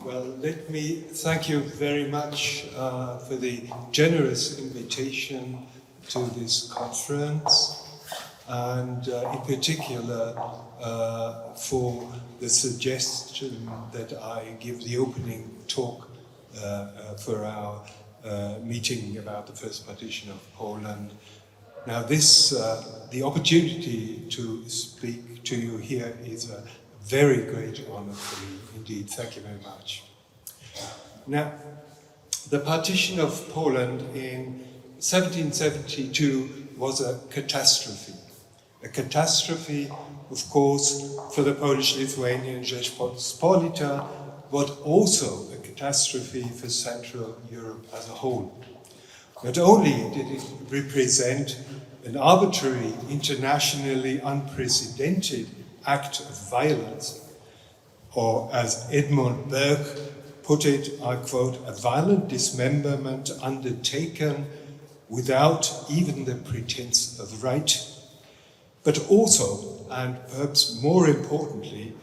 Well, let me thank you very much for the generous invitation to this conference, and in particular for the suggestion that I give the opening talk for our meeting about the first partition of Poland. Now the opportunity to speak to you here is a very great honor for me indeed. Thank you very much. Now, the partition of Poland in 1772 was a catastrophe. A catastrophe, of course, for the Polish-Lithuanian Rzeczpospolita, but also a catastrophe for Central Europe as a whole. Not only did it represent an arbitrary, internationally unprecedented act of violence, or as Edmund Burke put it, I quote, a violent dismemberment undertaken without even the pretense of right, but also, and perhaps more importantly,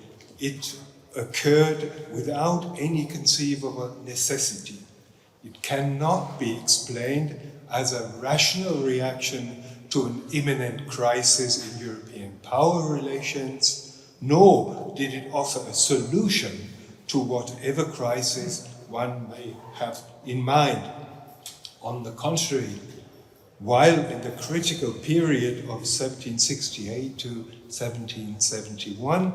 it occurred without any conceivable necessity. It cannot be explained as a rational reaction to an imminent crisis in European power relations, nor did it offer a solution to whatever crisis one may have in mind. On the contrary, while in the critical period of 1768 to 1771,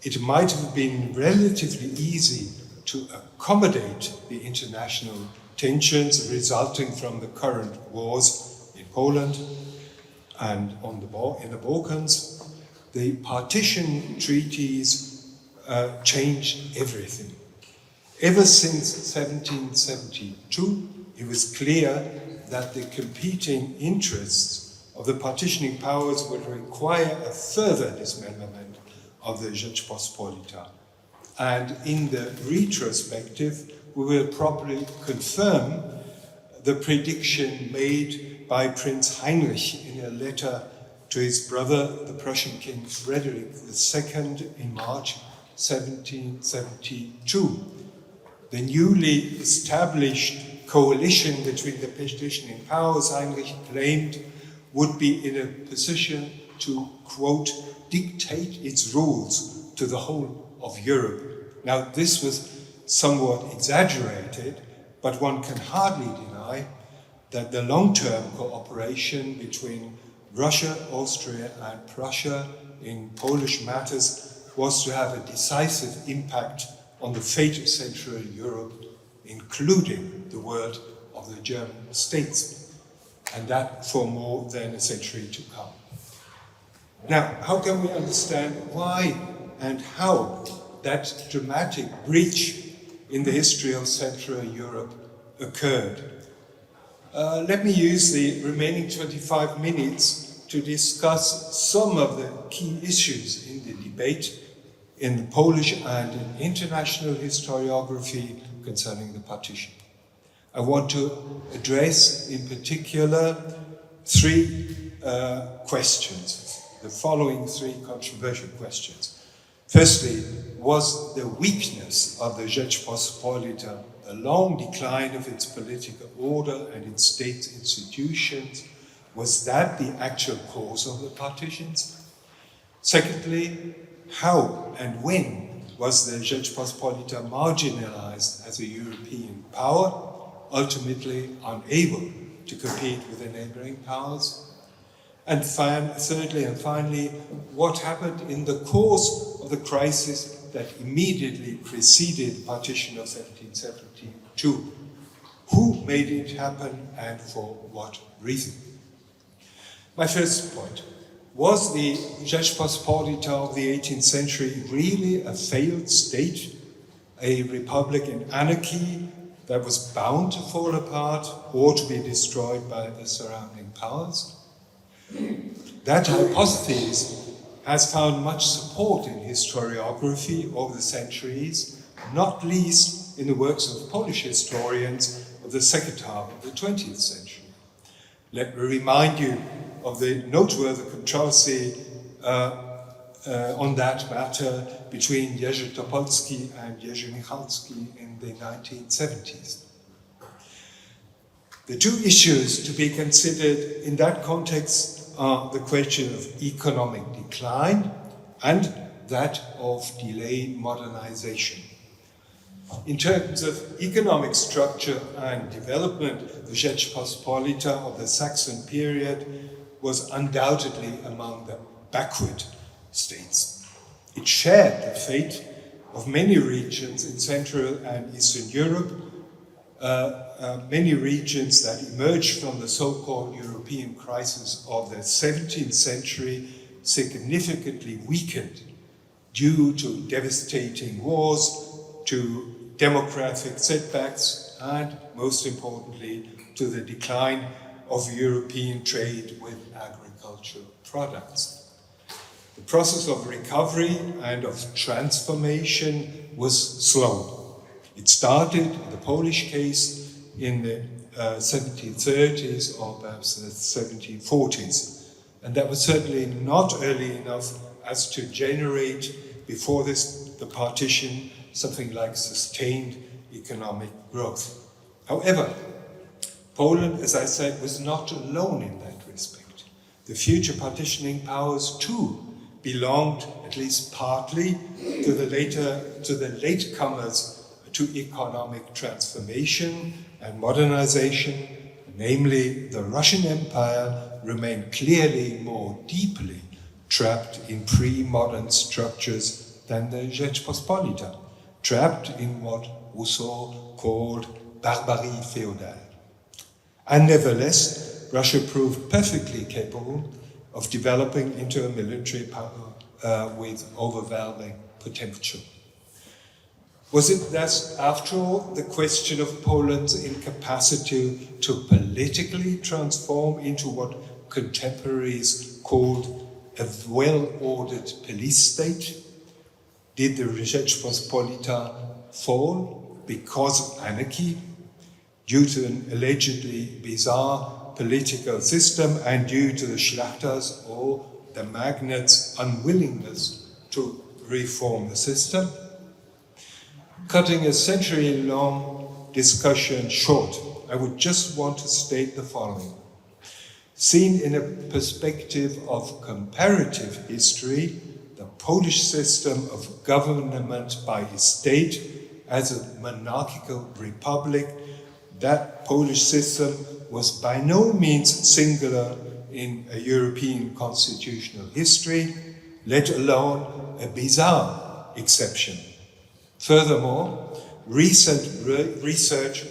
it might have been relatively easy to accommodate the international tensions resulting from the current wars in Poland and in the Balkans, the partition treaties changed everything. Ever since 1772, it was clear that the competing interests of the partitioning powers would require a further dismemberment of the Rzeczpospolita. And in the retrospective, we will probably confirm the prediction made by Prince Heinrich in a letter to his brother, the Prussian King Frederick II, in March 1772. The newly established coalition between the petitioning powers, Heinrich claimed, would be in a position to, quote, dictate its rules to the whole of Europe. Now, this was somewhat exaggerated, but one can hardly deny that the long-term cooperation between Russia, Austria, and Prussia in Polish matters was to have a decisive impact on the fate of Central Europe, including the world of the German states, and that for more than a century to come. Now, how can we understand why and how that dramatic breach in the history of Central Europe occurred? Let me use the remaining 25 minutes to discuss some of the key issues in the debate in the Polish and in international historiography concerning the partition. I want to address in particular three questions, the following three controversial questions. Firstly, was the weakness of the Rzeczpospolita, the long decline of its political order and its state institutions, was that the actual cause of the partitions? Secondly, how and when was the Rzeczpospolita marginalized as a European power, ultimately unable to compete with the neighboring powers? And thirdly and finally, what happened in the course of the crisis that immediately preceded the partition of 1772? Who made it happen and for what reason? My first point, was the Rzeczpospolita of the 18th century really a failed state, a republic in anarchy that was bound to fall apart or to be destroyed by the surrounding powers? That hypothesis has found much support in historiography over the centuries, not least in the works of Polish historians of the second half of the 20th century. Let me remind you of the noteworthy controversy on that matter between Jerzy Topolski and Jerzy Michalski in the 1970s. The two issues to be considered in that context are the question of economic decline and that of delayed modernization. In terms of economic structure and development, the Rzeczpospolita of the Saxon period was undoubtedly among the backward states. It shared the fate of many regions in Central and Eastern Europe, many regions that emerged from the so-called European crisis of the 17th century, significantly weakened due to devastating wars, to demographic setbacks, and most importantly, to the decline of European trade with agricultural products. The process of recovery and of transformation was slow. It started in the Polish case in the 1730s or perhaps the 1740s. And that was certainly not early enough as to generate, before the partition, something like sustained economic growth. However, Poland, as I said, was not alone in that respect. The future partitioning powers too belonged, at least partly, to the latecomers to economic transformation and modernization. Namely, the Russian Empire remained clearly more deeply trapped in pre-modern structures than the Rzeczpospolita, trapped in what Rousseau called barbarie féodale. And nevertheless, Russia proved perfectly capable of developing into a military power with overwhelming potential. Was it thus, after all, the question of Poland's incapacity to politically transform into what contemporaries called a well-ordered police state? Did the Rzeczpospolita fall because of anarchy, due to an allegedly bizarre political system and due to the Szlachta's or the magnates' unwillingness to reform the system? Cutting a century-long discussion short, I would just want to state the following. Seen in a perspective of comparative history, the Polish system of government by a state as a monarchical republic, that Polish system was by no means singular in a European constitutional history, let alone a bizarre exception. Furthermore, recent research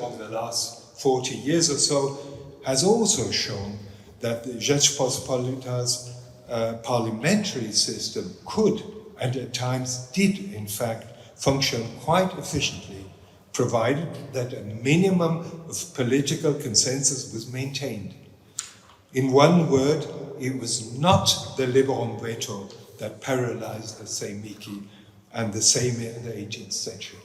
over the last 40 years or so has also shown that the Rzeczpospolita's parliamentary system could, and at times did in fact, function quite efficiently, provided that a minimum of political consensus was maintained. In one word, it was not the liberum veto that paralyzed the Sejmiki and the Sejmy in the 18th century.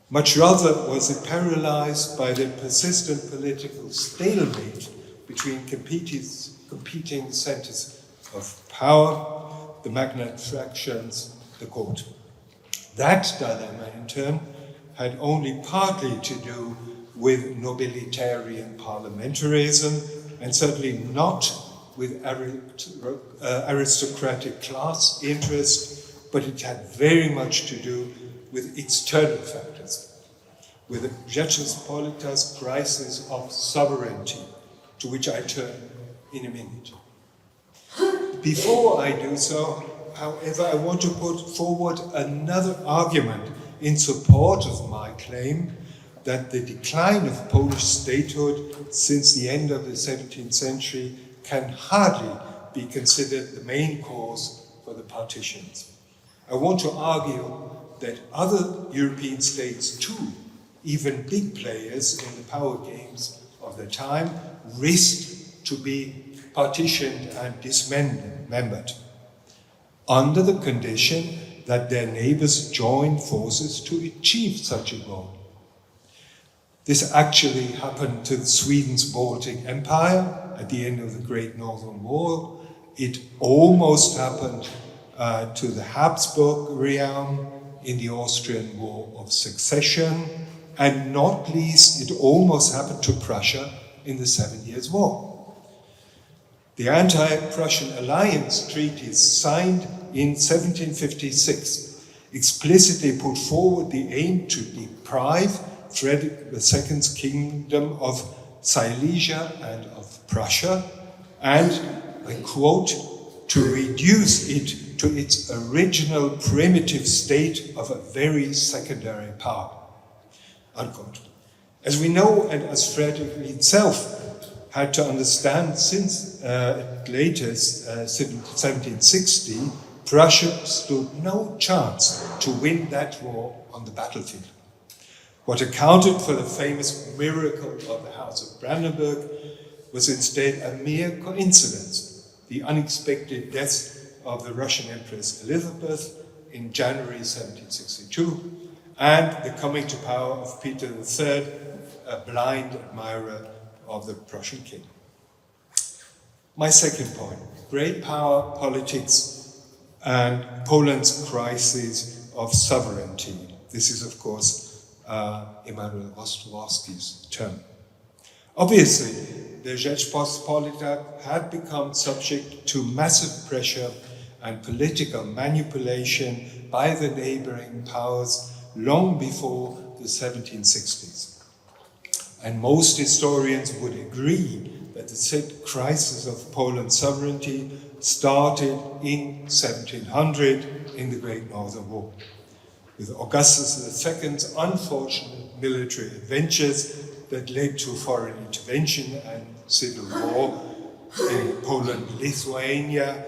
Much rather was it paralyzed by the persistent political stalemate between competing centers of power, the magnate fractions, the court. That dilemma, in turn, had only partly to do with nobilitarian parliamentarism, and certainly not with aristocratic class interest, but it had very much to do with external factors, with the Rzeczpospolita's crisis of sovereignty, to which I turn in a minute. Before I do so, however, I want to put forward another argument in support of my claim that the decline of Polish statehood since the end of the 17th century can hardly be considered the main cause for the partitions. I want to argue that other European states too, even big players in the power games of the time, risked to be partitioned and dismembered, under the condition that their neighbors joined forces to achieve such a goal. This actually happened to Sweden's Baltic Empire at the end of the Great Northern War, It almost happened to the Habsburg realm in the Austrian War of Succession, and not least, it almost happened to Prussia in the 7 Years' War. The Anti-Prussian Alliance treaties signed in 1756 explicitly put forward the aim to deprive Frederick II's kingdom of Silesia and of Prussia, and, I quote, to reduce it to its original primitive state of a very secondary power, unquote. As we know, and as Frederick himself had to understand since at latest 1760, Prussia stood no chance to win that war on the battlefield. What accounted for the famous miracle of the House of Brandenburg was instead a mere coincidence: the unexpected death of the Russian Empress Elizabeth in January 1762, and the coming to power of Peter III, a blind admirer of the Prussian king. My second point: great power politics and Poland's crisis of sovereignty. This is, of course, Emanuel Ostrowski's term. Obviously, the Rzeczpospolita had become subject to massive pressure and political manipulation by the neighboring powers long before the 1760s. And most historians would agree that the said crisis of Poland's sovereignty started in 1700 in the Great Northern War, with Augustus II's unfortunate military adventures that led to foreign intervention and civil war in Poland, Lithuania,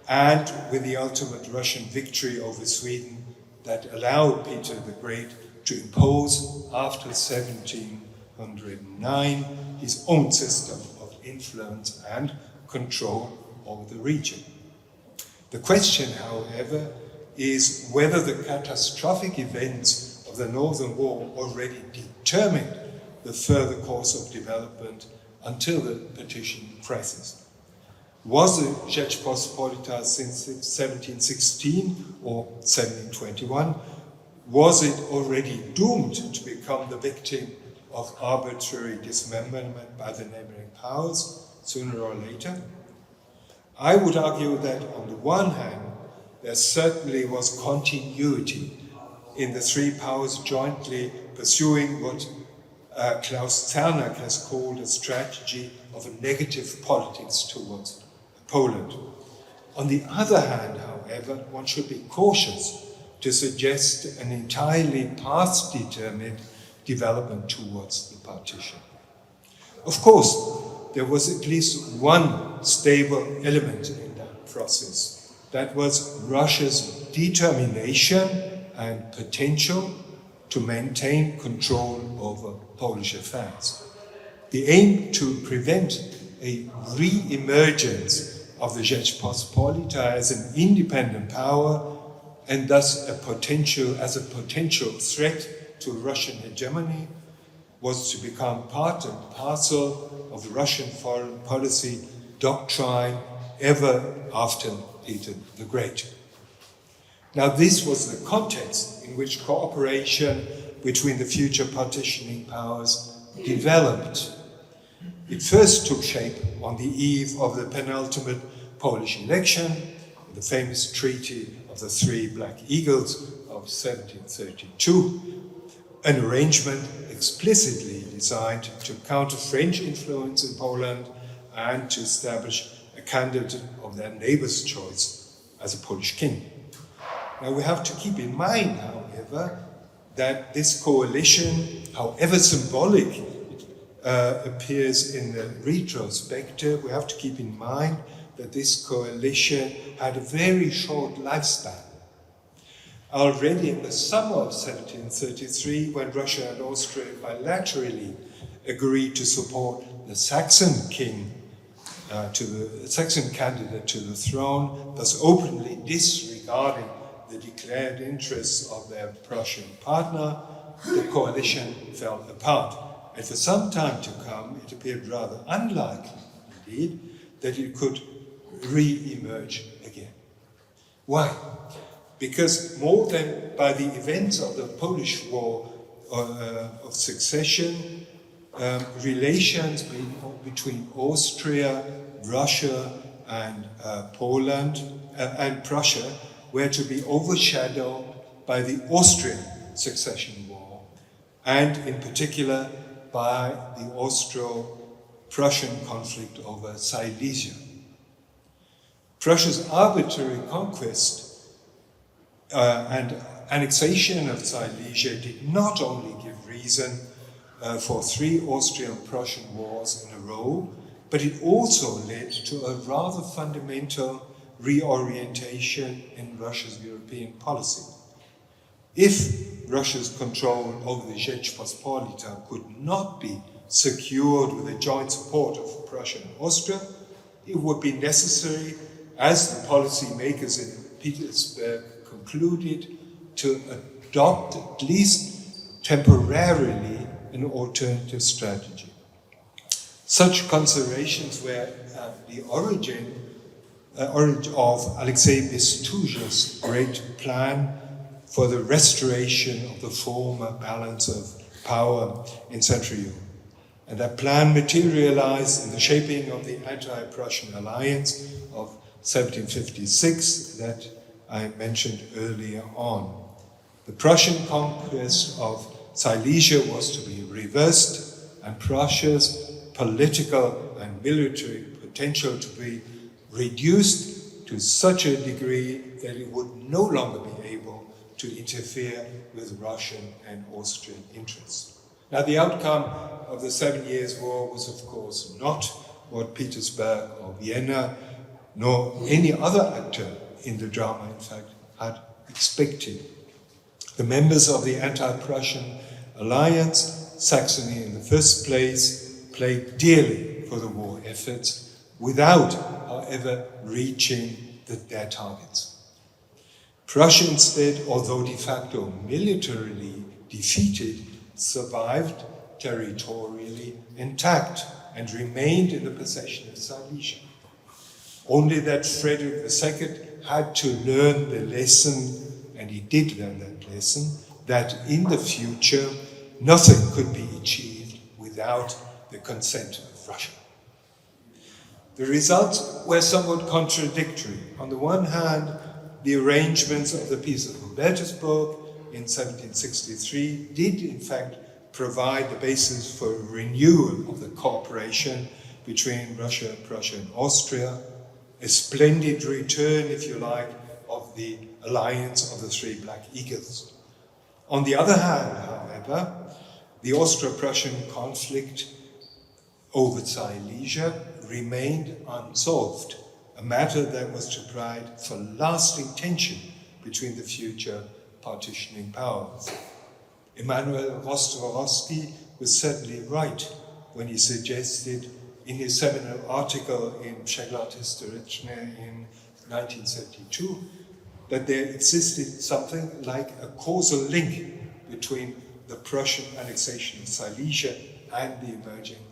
and with the ultimate Russian victory over Sweden that allowed Peter the Great to impose, after 1709, his own system of influence and control over the region. The question, however, is whether the catastrophic events of the Northern War already determined the further course of development until the Partition crisis. Was the Rzeczpospolita since 1716 or 1721, was it already doomed to become the victim of arbitrary dismemberment by the neighboring powers sooner or later? I would argue that on the one hand, there certainly was continuity in the three powers jointly pursuing what Klaus Zernak has called a strategy of a negative politics towards Poland. On the other hand, however, one should be cautious to suggest an entirely path-determined development towards the partition. Of course, there was at least one stable element in that process. That was Russia's determination and potential to maintain control over Polish affairs. The aim to prevent a re-emergence of the Rzeczpospolita as an independent power and thus a potential threat to Russian hegemony was to become part and parcel of the Russian foreign policy doctrine ever after Peter the Great. Now, this was the context in which cooperation between the future partitioning powers developed. It first took shape on the eve of the penultimate Polish election, the famous Treaty of the Three Black Eagles of 1732, an arrangement explicitly designed to counter French influence in Poland and to establish a candidate of their neighbor's choice as a Polish king. Now, we have to keep in mind, however, that this coalition, however symbolic it appears in the retrospective, we have to keep in mind that this coalition had a very short lifespan. Already in the summer of 1733, when Russia and Austria bilaterally agreed to support the Saxon king, the Saxon candidate to the throne, thus openly disregarding the declared interests of their Prussian partner, the coalition fell apart. And for some time to come, it appeared rather unlikely, indeed, that it could re-emerge again. Why? Because more than by the events of the Polish War of Succession, relations between Austria, Russia, and Poland and Prussia were to be overshadowed by the Austrian Succession War, and in particular by the Austro-Prussian conflict over Silesia. Prussia's arbitrary conquest and annexation of Silesia did not only give reason for 3 Austrian-Prussian wars in a row, but it also led to a rather fundamental reorientation in Russia's European policy. If Russia's control over the Rzeczpospolita could not be secured with the joint support of Prussia and Austria, it would be necessary, as the policymakers in Petersburg concluded, to adopt, at least temporarily, an alternative strategy. Such considerations were the origin of Alexei Bestuzha's great plan for the restoration of the former balance of power in Central Europe. And that plan materialized in the shaping of the anti-Prussian alliance of 1756 that I mentioned earlier on. The Prussian conquest of Silesia was to be reversed, and Prussia's political and military potential to be reduced to such a degree that it would no longer be able to interfere with Russian and Austrian interests. Now, the outcome of the 7 Years' War was, of course, not what Petersburg or Vienna, nor any other actor in the drama, in fact, had expected. The members of the anti-Prussian alliance, Saxony in the first place, paid dearly for the war efforts without, however, reaching their targets. Prussia instead, although de facto militarily defeated, survived territorially intact and remained in the possession of Silesia. Only that Frederick II had to learn the lesson, and he did learn that lesson, that in the future nothing could be achieved without the consent of Russia. The results were somewhat contradictory. On the one hand, the arrangements of the Peace of Hubertusburg in 1763 did in fact provide the basis for a renewal of the cooperation between Russia, Prussia and Austria, a splendid return, if you like, of the alliance of the 3 Black Eagles. On the other hand, however, the Austro-Prussian conflict over Silesia remained unsolved, a matter that was to provide for lasting tension between the future partitioning powers. Emanuel Rostvorovsky was certainly right when he suggested in his seminal article in Przegląd Historyczny in 1972 that there existed something like a causal link between the Prussian annexation of Silesia and the emerging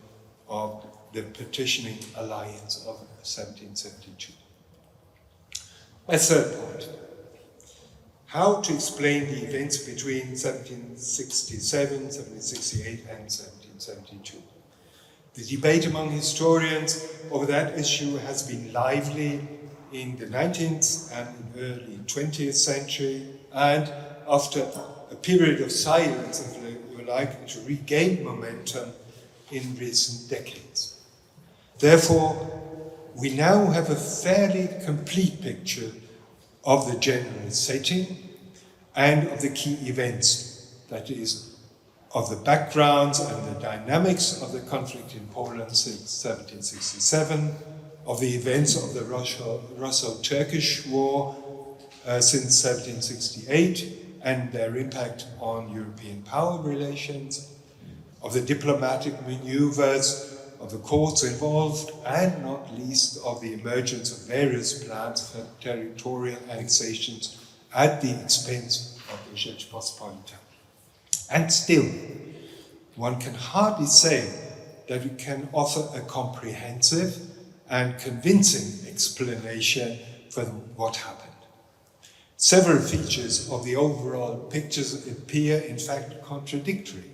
of the partitioning alliance of 1772. My third point: how to explain the events between 1767, 1768 and 1772. The debate among historians over that issue has been lively in the 19th and early 20th century, and after a period of silence, if you like, it regained momentum in recent decades. Therefore, we now have a fairly complete picture of the general setting and of the key events, that is, of the backgrounds and the dynamics of the conflict in Poland since 1767, of the events of the Russo-Turkish War since 1768 and their impact on European power relations, of the diplomatic maneuvers of the courts involved, and not least of the emergence of various plans for territorial annexations at the expense of the Rzeczpospolita. And still, one can hardly say that we can offer a comprehensive and convincing explanation for what happened. Several features of the overall pictures appear, in fact, contradictory.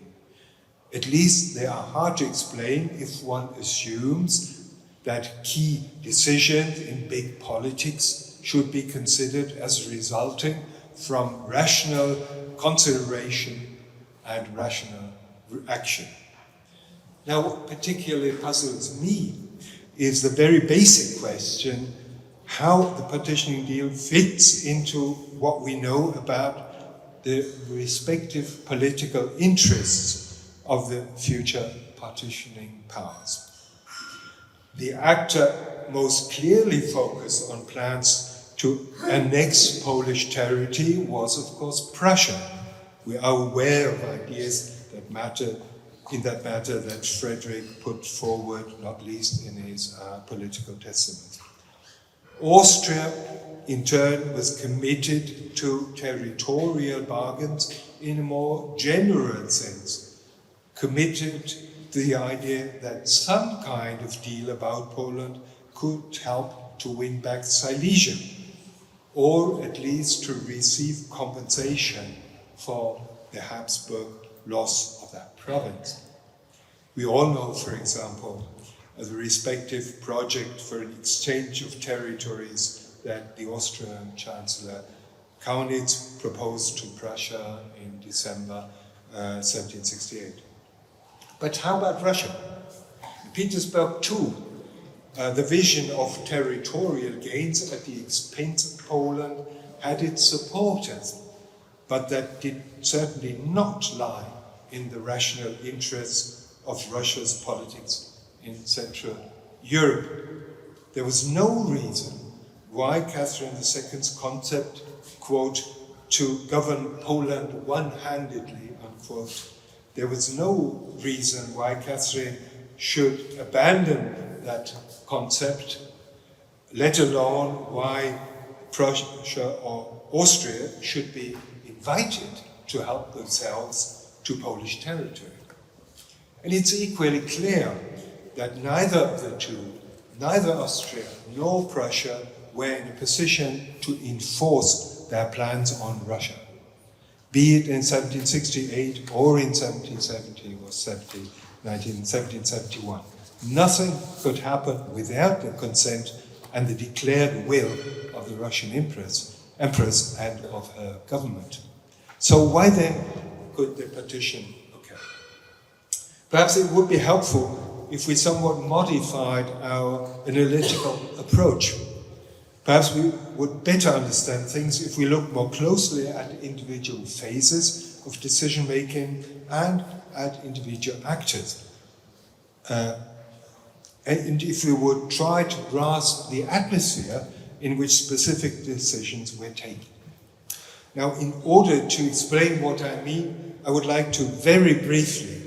At least they are hard to explain if one assumes that key decisions in big politics should be considered as resulting from rational consideration and rational action. Now, what particularly puzzles me is the very basic question how the partitioning deal fits into what we know about the respective political interests of the future partitioning powers. The actor most clearly focused on plans to annex Polish territory was, of course, Prussia. We are aware of ideas that matter that Frederick put forward, not least in his political testament. Austria, in turn, was committed to territorial bargains in a more general sense, committed to the idea that some kind of deal about Poland could help to win back Silesia, or at least to receive compensation for the Habsburg loss of that province. We all know, for example, the respective project for an exchange of territories that the Austrian Chancellor Kaunitz proposed to Prussia in December 1768. But how about Russia? In Petersburg too, the vision of territorial gains at the expense of Poland had its supporters, but that did certainly not lie in the rational interests of Russia's politics in Central Europe. There was no reason why Catherine II's concept, quote, to govern Poland one-handedly, unquote, there was no reason why Catherine should abandon that concept, let alone why Prussia or Austria should be invited to help themselves to Polish territory. And it's equally clear that neither of the two, neither Austria nor Prussia, were in a position to enforce their plans on Russia, be it in 1768 or in 1770 or 1771. Nothing could happen without the consent and the declared will of the Russian Empress and of her government. So why then could the partition occur? Perhaps it would be helpful if we somewhat modified our analytical approach. Perhaps we would better understand things if we look more closely at individual phases of decision-making and at individual actors. And if we would try to grasp the atmosphere in which specific decisions were taken. Now, in order to explain what I mean, I would like to very briefly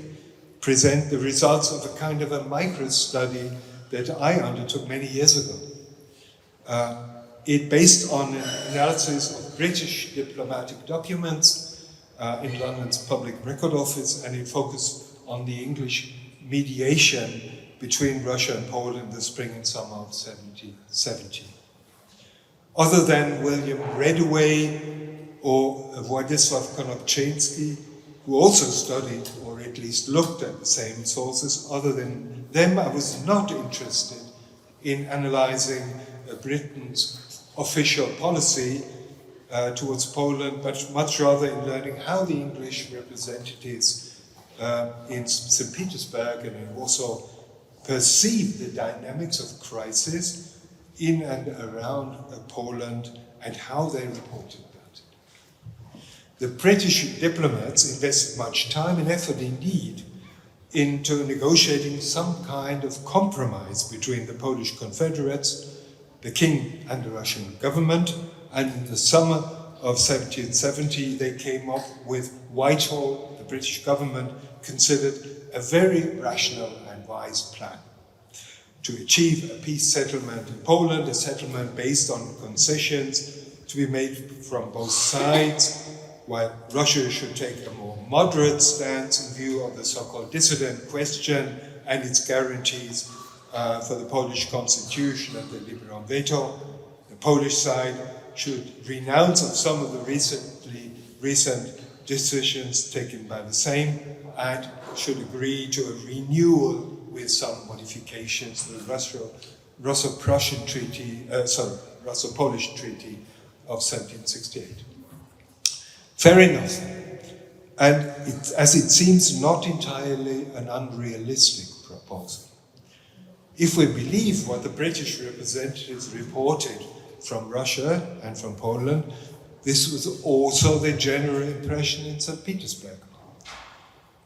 present the results of a kind of a micro-study that I undertook many years ago. It based on an analysis of British diplomatic documents in London's Public Record Office, and it focused on the English mediation between Russia and Poland in the spring and summer of 1770. Other than William Redaway or Władysław Konopczyński, who also studied or at least looked at the same sources, other than them, I was not interested in analyzing Britain's official policy towards Poland, but much rather in learning how the English representatives in St. Petersburg and in Warsaw perceived the dynamics of crisis in and around Poland and how they reported about it. The British diplomats invested much time and effort indeed into negotiating some kind of compromise between the Polish confederates, the king and the Russian government, and in the summer of 1770 they came up with Whitehall. The British government considered a very rational and wise plan to achieve a peace settlement in Poland, a settlement based on concessions to be made from both sides, while Russia should take a more moderate stance in view of the so-called dissident question and its guarantees for the Polish constitution and the liberum veto. The Polish side should renounce on some of the recent decisions taken by the Sejm and should agree to a renewal with some modifications to the Russo-Polish Treaty of 1768. Fair enough. And as it seems not entirely an unrealistic proposal. If we believe what the British representatives reported from Russia and from Poland, this was also the general impression in St. Petersburg.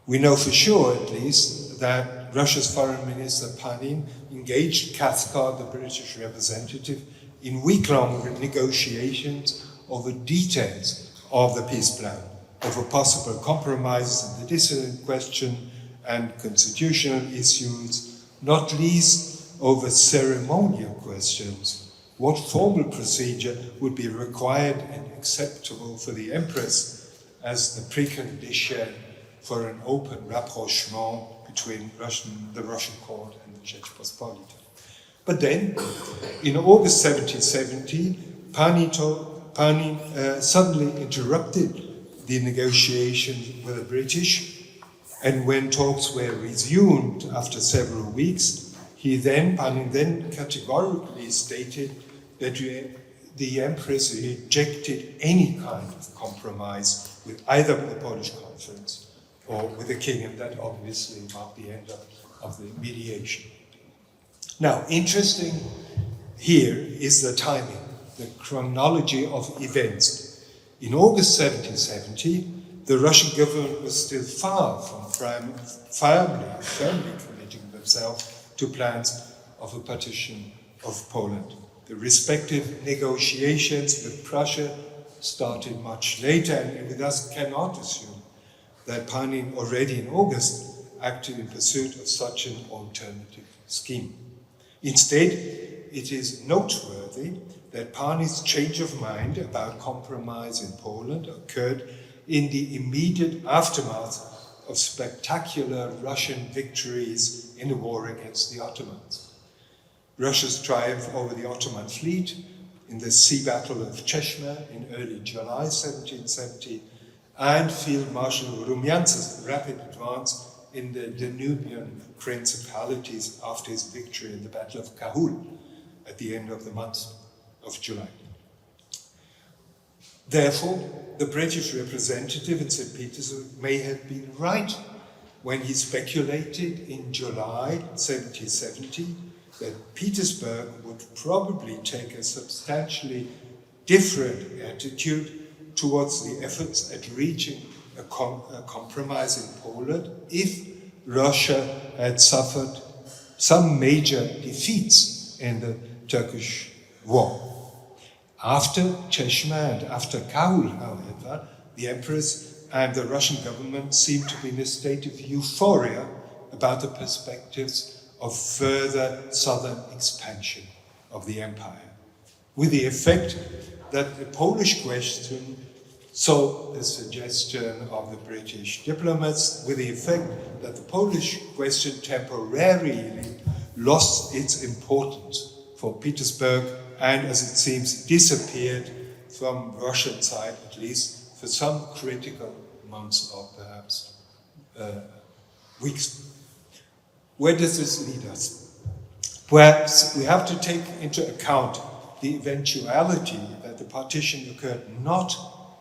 We know for sure, at least, that Russia's Foreign Minister Panin engaged Cathcart, the British representative, in week-long negotiations over details of the peace plan, over possible compromises in the dissident question and constitutional issues, not least over ceremonial questions. What formal procedure would be required and acceptable for the Empress as the precondition for an open rapprochement between the Russian court and the Rzeczpospolita. But then, in August 1770, Panin suddenly interrupted the negotiations with the British, and when talks were resumed after several weeks, Panin then categorically stated that the Empress rejected any kind of compromise with either the Polish conference or with the king, and that obviously marked the end of the mediation. Now, interesting here is the timing, the chronology of events. In August 1770, the Russian government was still far from firmly committing themselves to plans of a partition of Poland. The respective negotiations with Prussia started much later, and we thus cannot assume that Panin already in August acted in pursuit of such an alternative scheme. Instead, it is noteworthy that Panin's change of mind about compromise in Poland occurred in the immediate aftermath of spectacular Russian victories in the war against the Ottomans. Russia's triumph over the Ottoman fleet in the sea battle of Cheshme in early July 1770, and Field Marshal Rumyantsev's rapid advance in the Danubian principalities after his victory in the Battle of Kahul at the end of the month of July. Therefore, the British representative in St. Petersburg may have been right when he speculated in July 1770 that Petersburg would probably take a substantially different attitude towards the efforts at reaching a compromise in Poland if Russia had suffered some major defeats in the Turkish war. After Cheshme and after Kahul, however, the Empress and the Russian government seemed to be in a state of euphoria about the perspectives of further southern expansion of the empire, with the effect that the Polish question, so the suggestion of the British diplomats, with the effect that the Polish question temporarily lost its importance for Petersburg and, as it seems, disappeared from Russian side, at least for some critical months or perhaps weeks. Where does this lead us? Perhaps we have to take into account the eventuality that the partition occurred not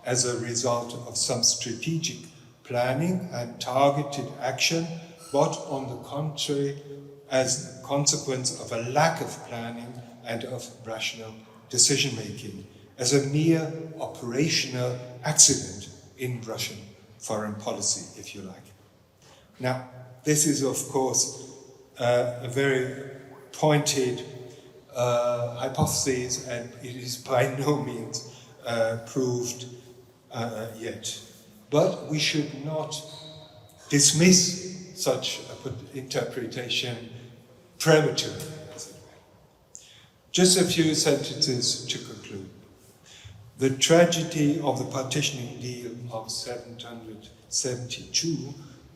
as a result of some strategic planning and targeted action, but on the contrary, as a consequence of a lack of planning and of rational decision-making, as a mere operational accident in Russian foreign policy, if you like. Now, this is, of course, a very pointed hypothesis, and it is by no means proved yet. But we should not dismiss such an interpretation prematurely, as it were. Just a few sentences to conclude. The tragedy of the partitioning deal of 1772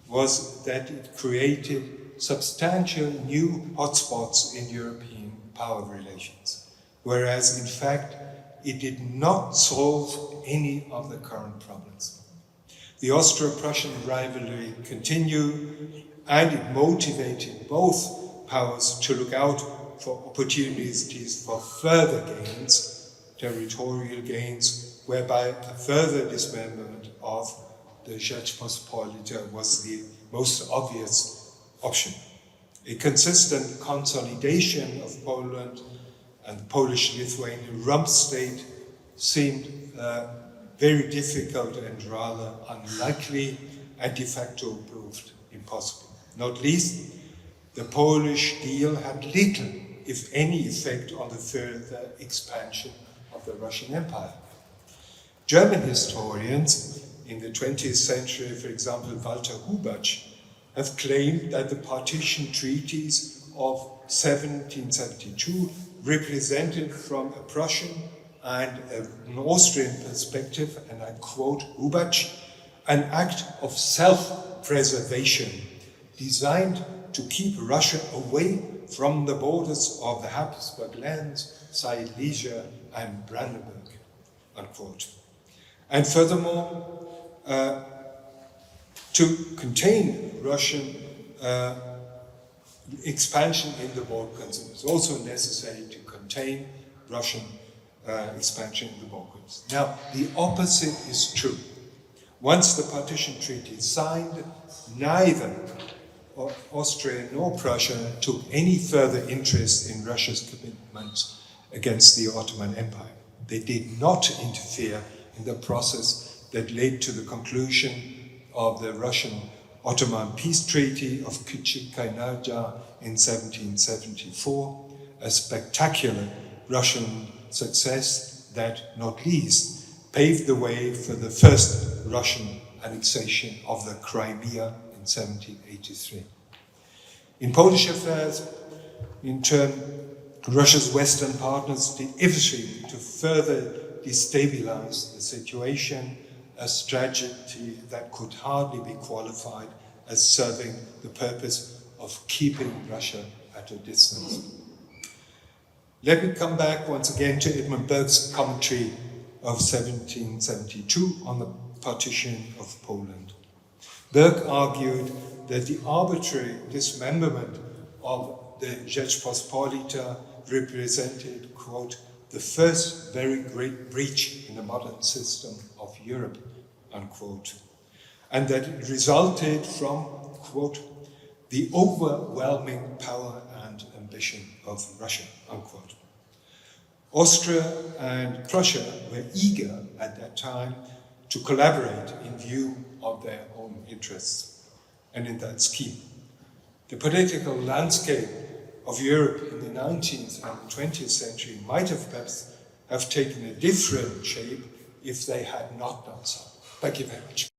was that it created substantial new hotspots in European power relations, whereas in fact it did not solve any of the current problems. The Austro-Prussian rivalry continued, and it motivated both powers to look out for opportunities for further gains, territorial gains, whereby a further dismemberment of the Rzeczpospolita was the most obvious option. A consistent consolidation of Poland and the Polish-Lithuanian rump state seemed very difficult and rather unlikely, and de facto proved impossible. Not least, the Polish deal had little, if any, effect on the further expansion of the Russian Empire. German historians in the 20th century, for example, Walter Hubacz, have claimed that the partition treaties of 1772 represented from a Prussian and an Austrian perspective, and I quote Hubacz, an act of self-preservation designed to keep Russia away from the borders of the Habsburg lands, Silesia and Brandenburg, unquote. And furthermore, to contain Russian expansion in the Balkans, it was also necessary to contain Russian expansion in the Balkans. Now, the opposite is true. Once the partition treaty is signed, neither Austria nor Prussia took any further interest in Russia's commitments against the Ottoman Empire. They did not interfere in the process that led to the conclusion of the Russian-Ottoman peace treaty of Küçük-Kaynarca in 1774, a spectacular Russian success that, not least, paved the way for the first Russian annexation of the Crimea in 1783. In Polish affairs, in turn, Russia's Western partners did everything to further destabilize the situation, a strategy that could hardly be qualified as serving the purpose of keeping Russia at a distance. Let me come back once again to Edmund Burke's commentary of 1772 on the partition of Poland. Burke argued that the arbitrary dismemberment of the Rzeczpospolita represented, quote, the first very great breach in the modern system of Europe, unquote, and that it resulted from, quote, the overwhelming power and ambition of Russia, unquote. Austria and Prussia were eager at that time to collaborate in view of their own interests and in that scheme. The political landscape of Europe in the 19th and 20th century might have perhaps have taken a different shape if they had not done so. Thank you very much.